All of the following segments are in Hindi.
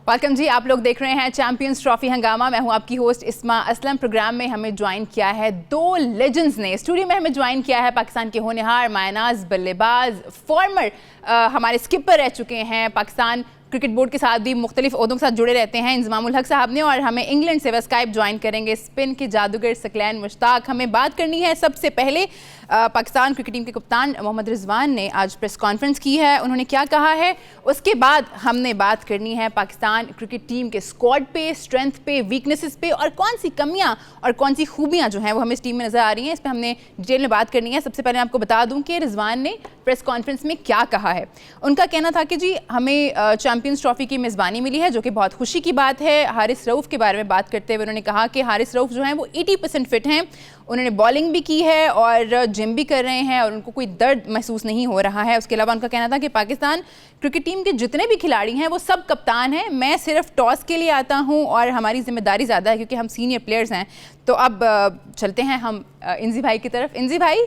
वेलकम जी, आप लोग देख रहे हैं चैंपियंस ट्रॉफी हंगामा। मैं हूं आपकी होस्ट इस्मा असलम। प्रोग्राम में हमें ज्वाइन किया है दो लेजेंड्स ने। स्टूडियो में हमें ज्वाइन किया है पाकिस्तान के होनहार मायनाज बल्लेबाज, फॉर्मर हमारे स्किपर रह चुके हैं, पाकिस्तान क्रिकेट बोर्ड के साथ भी मुख्तलिफ ओहदों के साथ जुड़े रहते हैं, इंजमामुल हक साहब ने। और हमें इंग्लैंड से वह स्काइप ज्वाइन करेंगे स्पिन के जादूगर सकलैन मुश्ताक। हमें बात करनी है सबसे पहले पाकिस्तान क्रिकेट टीम के कप्तान मोहम्मद रिजवान ने आज प्रेस कॉन्फ्रेंस की है, उन्होंने क्या कहा है। उसके बाद हमने बात करनी है पाकिस्तान क्रिकेट टीम के स्क्वाड पे, स्ट्रेंथ पे, वीकनेसेस पे और कौन सी कमियां और कौन सी खूबियां जो हैं वो हमें इस टीम में नजर आ रही हैं, इस पर हमने डिटेल में बात करनी है। सबसे पहले आपको बता दूं कि रिजवान ने प्रेस कॉन्फ्रेंस में क्या कहा है। उनका कहना था कि जी हमें चैंपियंस ट्रॉफी की मेज़बानी मिली है, जो कि बहुत खुशी की बात है। हारिस रऊफ़ के बारे में बात करते हुए उन्होंने कहा कि हारिस रऊफ़ जो हैं वो 80% फिट हैं, उन्होंने बॉलिंग भी की है और जिम भी कर रहे हैं और उनको कोई दर्द महसूस नहीं हो रहा है। उसके अलावा उनका कहना था कि पाकिस्तान क्रिकेट टीम के जितने भी खिलाड़ी हैं वो सब कप्तान हैं, मैं सिर्फ टॉस के लिए आता हूं और हमारी जिम्मेदारी ज़्यादा है क्योंकि हम सीनियर प्लेयर्स हैं। तो अब चलते हैं हम इंजी भाई की तरफ। इंजी भाई,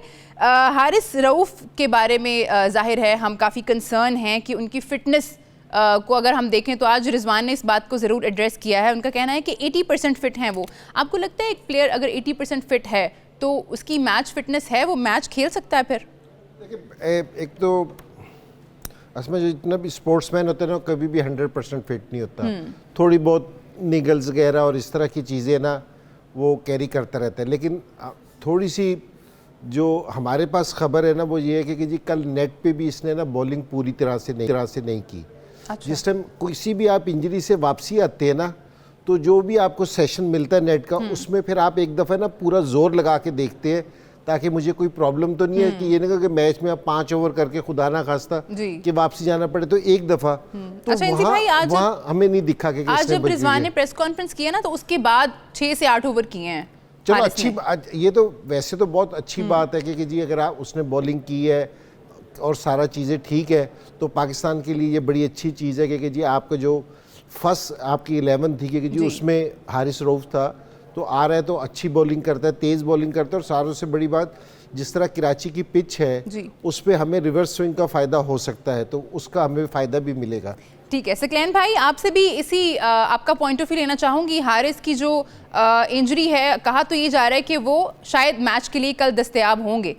हारिस रऊफ़ के बारे में जाहिर है हम काफ़ी कंसर्न हैं कि उनकी फ़िटनेस को अगर हम देखें तो आज रिजवान ने इस बात को ज़रूर एड्रेस किया है। उनका कहना है कि 80% फिट हैं वो। आपको लगता है एक प्लेयर अगर 80% फिट है तो उसकी मैच फिटनेस है, वो मैच खेल सकता है? फिर देखिए, एक तो असमें जितना भी स्पोर्ट्समैन होते हैं ना, कभी भी 100% फिट नहीं होता। थोड़ी बहुत निगल्स वगैरह और इस तरह की चीज़ें ना वो कैरी करता रहता है। लेकिन थोड़ी सी जो हमारे पास खबर है ना वो ये है कि जी कल नेट पे भी इसने ना बॉलिंग पूरी तरह से नहीं की। अच्छा। जिस टाइम किसी भी आप इंजरी से वापसी आते हैं ना, तो जो भी आपको सेशन मिलता है नेट का, उसमें फिर आप एक दफ़ा ना पूरा जोर लगा के देखते हैं ताकि मुझे कोई प्रॉब्लम तो नहीं है कि ये नहीं कहा कि मैच में आप 5 ओवर करके खुदा ना खास्ता कि वापसी जाना पड़े, तो एक दफ़ा तो अच्छा, वहाँ हमें नहीं दिखा कि आज जब रिजवान ने प्रेस कॉन्फ्रेंस किया ना तो उसके बाद 6 से 8 ओवर किए हैं। चलो अच्छी ये तो वैसे तो बहुत अच्छी बात है कि जी अगर आप उसने बॉलिंग की है और सारा चीज़ें ठीक है तो पाकिस्तान के लिए ये बड़ी अच्छी चीज़ है कि जी आपका जो फर्स्ट आपकी 11 थी कि जी उसमें हारिस रऊफ़ था, तो आ रहा है तो अच्छी बॉलिंग करता है, तेज़ बॉलिंग करता है। और सारों से बड़ी बात, जिस तरह कराची की पिच है उस पर हमें रिवर्स स्विंग का फ़ायदा हो सकता है, तो उसका हमें फ़ायदा भी मिलेगा। ठीक है सकलैन भाई, आपसे भी इसी आपका पॉइंट ऑफ व्यू लेना चाहूँगी। हारिस की जो इंजरी है, कहा तो ये जा रहा है कि वो शायद मैच के लिए कल दस्तयाब होंगे।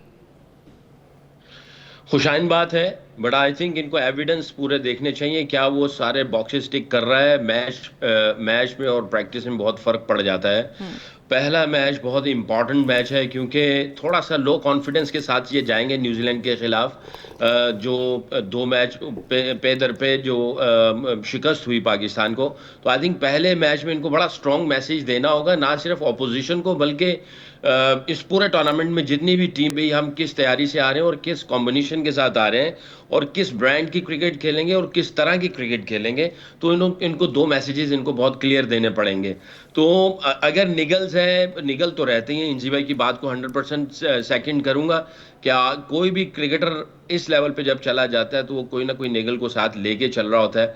खुशाइन बात है, बट आई थिंक इनको एविडेंस पूरे देखने चाहिए, क्या वो सारे बॉक्सेस टिक कर रहा है। मैच में और प्रैक्टिस में बहुत फ़र्क पड़ जाता है। पहला मैच बहुत ही इंपॉर्टेंट मैच है क्योंकि थोड़ा सा लो कॉन्फिडेंस के साथ ये जाएंगे न्यूजीलैंड के खिलाफ, जो 2 मैच पे दर पे जो शिकस्त हुई पाकिस्तान को। तो आई थिंक पहले मैच में इनको बड़ा स्ट्रॉन्ग मैसेज देना होगा, ना सिर्फ ऑपोजिशन को बल्कि इस पूरे टूर्नामेंट में जितनी भी टीम भी हम किस तैयारी से आ रहे हैं और किस कॉम्बिनेशन के साथ आ रहे हैं और किस ब्रांड की क्रिकेट खेलेंगे और किस तरह की क्रिकेट खेलेंगे, तो इनको 2 मैसेजेस इनको बहुत क्लियर देने पड़ेंगे। तो अगर निगल तो रहते ही हैं, इंजी भाई की बात को 100% सेकंड करूंगा। क्या कोई भी क्रिकेटर इस लेवल पे जब चला जाता है तो वो कोई ना कोई निगल को साथ लेके चल रहा होता है।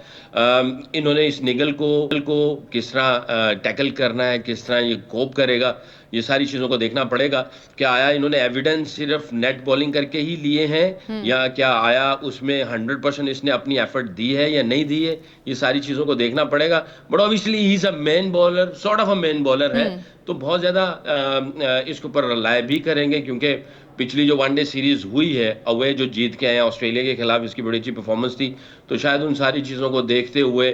इन्होंने इस निगल को किस तरह टैकल करना है, किस तरह ये कोप करेगा, ये सारी चीज़ों को देखना पड़ेगा। क्या आया इन्होंने एविडेंस सिर्फ नेट बॉलिंग करके ही लिए हैं या क्या आया उसमें 100% इसने अपनी एफर्ट दी है या नहीं दी है, ये सारी चीज़ों को देखना पड़ेगा। But obviously he is a main bowler, sort of a main bowler है, तो बहुत ज़्यादा इसके ऊपर रिलाय भी करेंगे क्योंकि पिछली जो वनडे सीरीज हुई है अवे जो जीत के आए ऑस्ट्रेलिया के खिलाफ, इसकी बड़ी अच्छी परफॉर्मेंस थी। तो शायद उन सारी चीज़ों को देखते हुए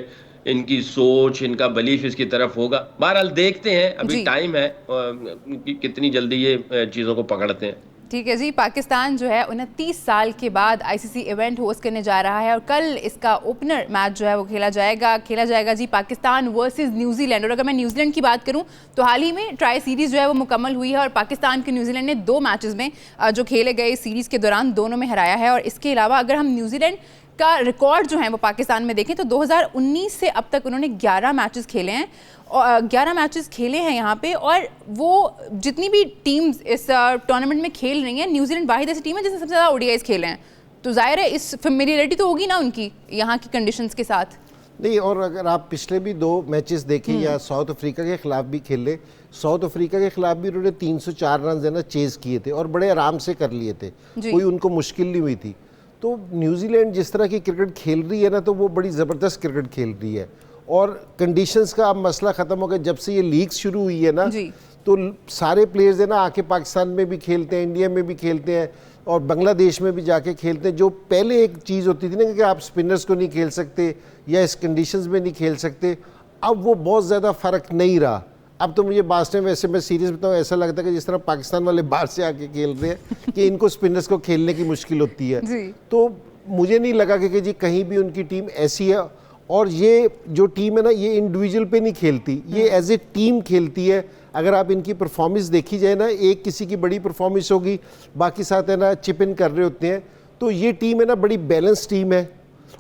इनकी सोच, इनका बिलीफ इसकी तरफ होगा। बहरहाल देखते हैं, अभी टाइम है कि कितनी जल्दी ये चीज़ों को पकड़ते हैं। ठीक है जी, पाकिस्तान जो है 29 साल के बाद आईसीसी इवेंट होस्ट करने जा रहा है और कल इसका ओपनर मैच जो है वो खेला जाएगा जी पाकिस्तान वर्सेस न्यूजीलैंड। और अगर मैं न्यूजीलैंड की बात करूं तो हाल ही में ट्राई सीरीज़ जो है वो मुकम्मल हुई है और पाकिस्तान के न्यूजीलैंड ने 2 मैचेस में जो खेले गए सीरीज़ के दौरान दोनों में हराया है। और इसके अलावा अगर हम न्यूजीलैंड का रिकॉर्ड जो है वो पाकिस्तान में देखें तो 2019 से अब तक उन्होंने 11 मैचेस खेले हैं और 11 मैचेस खेले हैं यहाँ पे। और वो जितनी भी टीम्स इस टूर्नामेंट में खेल रही हैं, न्यूजीलैंड वाहिद ऐसी टीम है जिसने सबसे ज़्यादा ओडीआईज खेले हैं, तो जाहिर है इस फेमिलियरिटी तो होगी ना उनकी यहाँ की कंडीशंस के साथ। नहीं, और अगर आप पिछले भी 2 मैचेस देखें या साउथ अफ्रीका के खिलाफ भी खेले, साउथ अफ्रीका के खिलाफ भी उन्होंने 304 रन है ना चेज किए थे और बड़े आराम से कर लिए थे, कोई उनको मुश्किल नहीं हुई थी। तो न्यूजीलैंड जिस तरह की क्रिकेट खेल रही है ना, तो वो बड़ी ज़बरदस्त क्रिकेट खेल रही है और कंडीशंस का अब मसला ख़त्म हो गया। जब से ये लीग शुरू हुई है ना, जी। तो सारे प्लेयर्स है ना आके पाकिस्तान में भी खेलते हैं, इंडिया में भी खेलते हैं और बांग्लादेश में भी जाके खेलते हैं। जो पहले एक चीज़ होती थी ना कि आप स्पिनर्स को नहीं खेल सकते या इस कंडीशंस में नहीं खेल सकते, अब वो बहुत ज़्यादा फ़र्क नहीं रहा। अब तो मुझे बास्टन में, वैसे मैं सीरियस बताऊँ, ऐसा लगता है कि जिस तरह पाकिस्तान वाले बाहर से आके खेल रहे हैं कि इनको स्पिनर्स को खेलने की मुश्किल होती है। जी। तो मुझे नहीं लगा कि जी कहीं भी उनकी टीम ऐसी है। और ये जो टीम है ना, ये इंडिविजुअल पे नहीं खेलती, ये एज ए टीम खेलती है। अगर आप इनकी परफॉर्मेंस देखी जाए ना, एक किसी की बड़ी परफॉर्मेंस होगी, बाकी साथ है ना चिप इन कर रहे होते हैं। तो ये टीम है ना बड़ी बैलेंस टीम है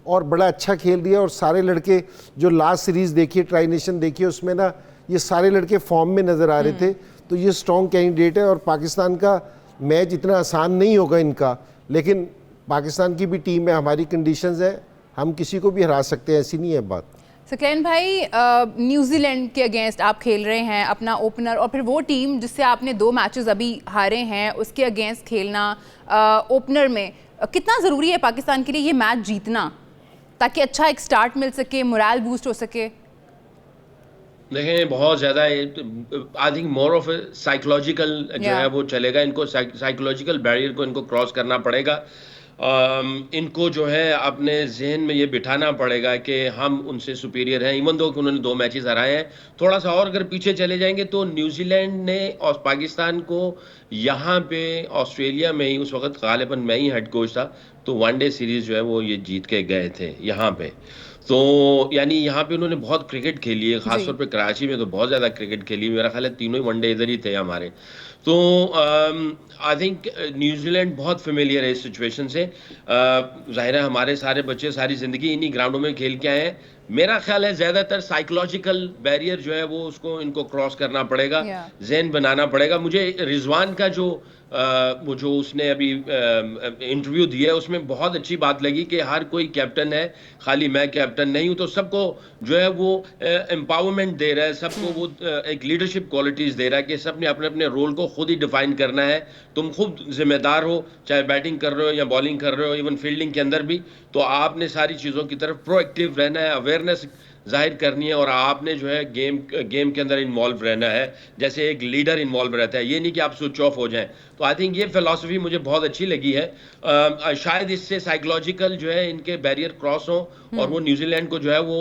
और बड़ा अच्छा खेल रही है। और सारे लड़के जो लास्ट सीरीज़ देखिए, ट्राई नेशन देखिए, उसमें ना ये सारे लड़के फॉर्म में नज़र आ रहे थे। तो ये स्ट्रॉन्ग कैंडिडेट है। और पाकिस्तान का मैच इतना आसान नहीं होगा इनका, लेकिन पाकिस्तान की भी टीम है, हमारी कंडीशंस है, हम किसी को भी हरा सकते हैं, ऐसी नहीं है बात। सकलैन भाई, न्यूजीलैंड के अगेंस्ट आप खेल रहे हैं अपना ओपनर, और फिर वो टीम जिससे आपने 2 मैचेस अभी हारे हैं उसके अगेंस्ट खेलना ओपनर में, कितना ज़रूरी है पाकिस्तान के लिए ये मैच जीतना ताकि अच्छा एक स्टार्ट मिल सके, मोरल बूस्ट हो सके? देखें, बहुत ज़्यादा I think more of psychological जो है वो चलेगा। इनको साइकोलॉजिकल बैरियर को इनको क्रॉस करना पड़ेगा। इनको जो है अपने जहन में ये बिठाना पड़ेगा कि हम उनसे सुपीरियर हैं, इवन दो कि उन्होंने 2 मैचेस हराए हैं। थोड़ा सा और अगर पीछे चले जाएंगे तो न्यूजीलैंड ने और पाकिस्तान को यहाँ पे ऑस्ट्रेलिया में ही, उस वक्त गालिबन मैं ही हेड कोच था, तो वनडे सीरीज़ जो है वो ये जीत के गए थे यहाँ पे। तो यानी यहाँ पे उन्होंने बहुत क्रिकेट खेली है, खासतौर पे कराची में तो बहुत ज़्यादा क्रिकेट खेली। मेरा ख्याल है तीनों ही वनडे इधर ही थे हमारे। तो आई थिंक न्यूजीलैंड बहुत फेमिलियर है इस सिचुएशन से। ज़ाहिर है हमारे सारे बच्चे सारी ज़िंदगी इन्हीं ग्राउंडों में खेल के आए हैं। मेरा ख्याल है ज़्यादातर साइकोलॉजिकल बैरियर जो है वो उसको इनको क्रॉस करना पड़ेगा, जहन बनाना पड़ेगा। मुझे रिजवान का वो जो उसने अभी इंटरव्यू दिया है उसमें बहुत अच्छी बात लगी कि हर कोई कैप्टन है, खाली मैं कैप्टन नहीं हूँ। तो सबको जो है वो एम्पावरमेंट दे रहा है, सबको वो एक लीडरशिप क्वालिटीज़ दे रहा है कि सब ने अपने अपने रोल को खुद ही डिफाइन करना है। तुम खुद जिम्मेदार हो, चाहे बैटिंग कर रहे हो या बॉलिंग कर रहे हो, इवन फील्डिंग के अंदर भी। तो आपने सारी चीज़ों की तरफ प्रोएक्टिव रहना है, अवेयरनेस जाहिर करनी है, और आपने जो है गेम के अंदर इन्वॉल्व रहना है, जैसे एक लीडर इन्वॉल्व रहता है। ये नहीं कि आप स्विच ऑफ हो जाएं। तो आई थिंक ये फिलॉसफी मुझे बहुत अच्छी लगी है। शायद इससे साइकोलॉजिकल जो है इनके बैरियर क्रॉस हो और वो न्यूजीलैंड को जो है वो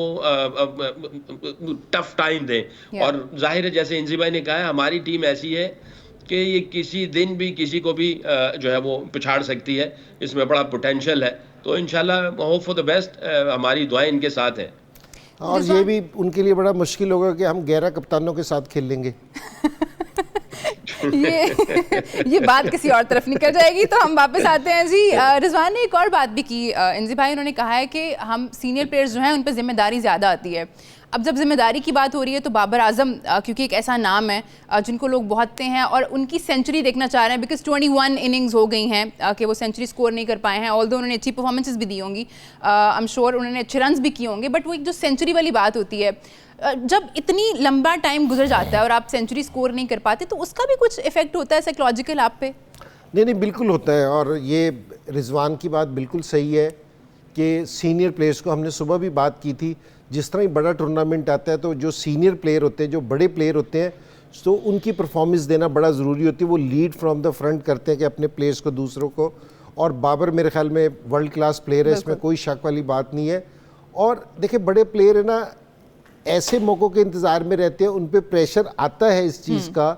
टफ टाइम दें। और जाहिर है जैसे इंजी भाई ने कहा है, हमारी टीम ऐसी है कि ये किसी दिन भी किसी को भी जो है वो पिछाड़ सकती है, इसमें बड़ा पोटेंशियल है। तो इंशाल्लाह होप फॉर द बेस्ट, हमारी दुआएं इनके साथ हैं। और ये भी उनके लिए बड़ा मुश्किल होगा कि हम 11 कप्तानों के साथ खेल लेंगे। ये बात किसी और तरफ निकल जाएगी। तो हम वापस आते हैं जी। रिजवान ने एक और बात भी की, इंजी भाई, उन्होंने कहा है कि हम सीनियर प्लेयर्स जो हैं उन पर जिम्मेदारी ज़्यादा आती है। अब जब जिम्मेदारी की बात हो रही है तो बाबर आजम क्योंकि एक ऐसा नाम है जिनको लोग बहुतते हैं और उनकी सेंचुरी देखना चाह रहे हैं, बिकॉज 21 इनिंग्स हो गई हैं कि वो सेंचुरी स्कोर नहीं कर पाए हैं। ऑल्दो उन्होंने अच्छी परफॉर्मेंसेस भी दी होंगी, आई एम श्योर उन्होंने अच्छे रन्स भी किए होंगे, बट वो एक जो सेंचुरी वाली बात होती है, जब इतनी लंबा टाइम गुजर जाता है और आप सेंचुरी स्कोर नहीं कर पाते, तो उसका भी कुछ इफेक्ट होता है साइकोलॉजिकल आप पे? नहीं, बिल्कुल होता है। और ये रिजवान की बात बिल्कुल सही है कि सीनियर प्लेयर्स को, हमने सुबह भी बात की थी, जिस तरह ही बड़ा टूर्नामेंट आता है तो जो सीनियर प्लेयर होते हैं, जो बड़े प्लेयर होते हैं, तो उनकी परफॉर्मेंस देना बड़ा ज़रूरी होती है। वो लीड फ्रॉम द फ्रंट करते हैं कि अपने प्लेयर्स को, दूसरों को। और बाबर मेरे ख्याल में वर्ल्ड क्लास प्लेयर है, इसमें कोई शक वाली बात नहीं है। और देखिए बड़े प्लेयर है ना, ऐसे मौक़ों के इंतज़ार में रहते हैं, उन पर प्रेशर आता है इस चीज़ का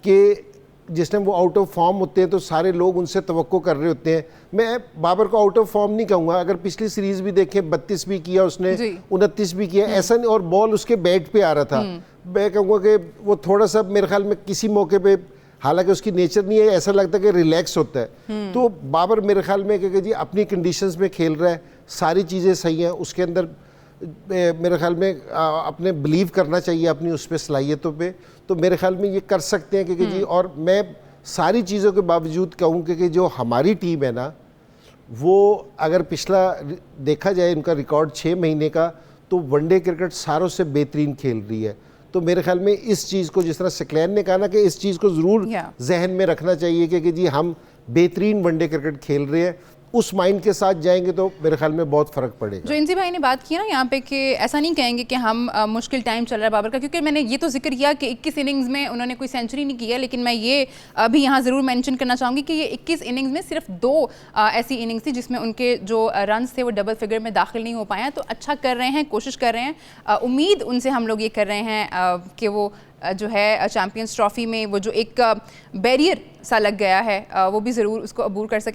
कि जिस टाइम वो आउट ऑफ फॉर्म होते हैं तो सारे लोग उनसे तवक्को कर रहे होते हैं। मैं बाबर को आउट ऑफ फॉर्म नहीं कहूँगा, अगर पिछली सीरीज़ भी देखें 32 भी किया उसने, 29 भी किया, ऐसा नहीं, और बॉल उसके बैट पे आ रहा था। मैं कहूँगा कि वो थोड़ा सा मेरे ख्याल में किसी मौके पे, हालांकि उसकी नेचर नहीं है, ऐसा लगता है कि रिलैक्स होता है। तो बाबर मेरे ख्याल में कि जी अपनी कंडीशंस में खेल रहा है, सारी चीज़ें सही हैं, उसके अंदर मेरे ख्याल में अपने बिलीव करना चाहिए अपनी उस पर सलाहियतों पे। तो मेरे ख्याल में ये कर सकते हैं कि जी, और मैं सारी चीज़ों के बावजूद कहूँ कि जो हमारी टीम है ना, वो अगर पिछला देखा जाए उनका रिकॉर्ड 6 महीने का, तो वनडे क्रिकेट सारों से बेहतरीन खेल रही है। तो मेरे ख्याल में इस चीज़ को, जिस तरह सकलैन ने कहा ना, कि इस चीज़ को ज़रूर जहन में रखना चाहिए कि जी हम बेहतरीन वनडे क्रिकेट खेल रहे हैं। उस माइंड के साथ जाएंगे तो मेरे ख्याल में बहुत फ़र्क पड़ेगा। जो इंसी भाई ने बात की ना यहाँ पे कि ऐसा नहीं कहेंगे कि हम मुश्किल टाइम चल रहा है बाबर का, क्योंकि मैंने ये तो जिक्र किया कि 21 इनिंग्स में उन्होंने कोई सेंचुरी नहीं किया, लेकिन मैं ये अभी यहाँ ज़रूर मेंशन करना चाहूँगी कि ये 21 इनिंग्स में सिर्फ 2 ऐसी इनिंग्स थी जिसमें उनके जो रन्स थे वो डबल फिगर में दाखिल नहीं हो पाए हैं। तो अच्छा कर रहे हैं, कोशिश कर रहे हैं, उम्मीद उनसे हम लोग ये कर रहे हैं कि वो जो है चैम्पियंस ट्रॉफी में वो जो एक बैरियर सा लग गया है वो भी ज़रूर उसको अबूर कर सकें।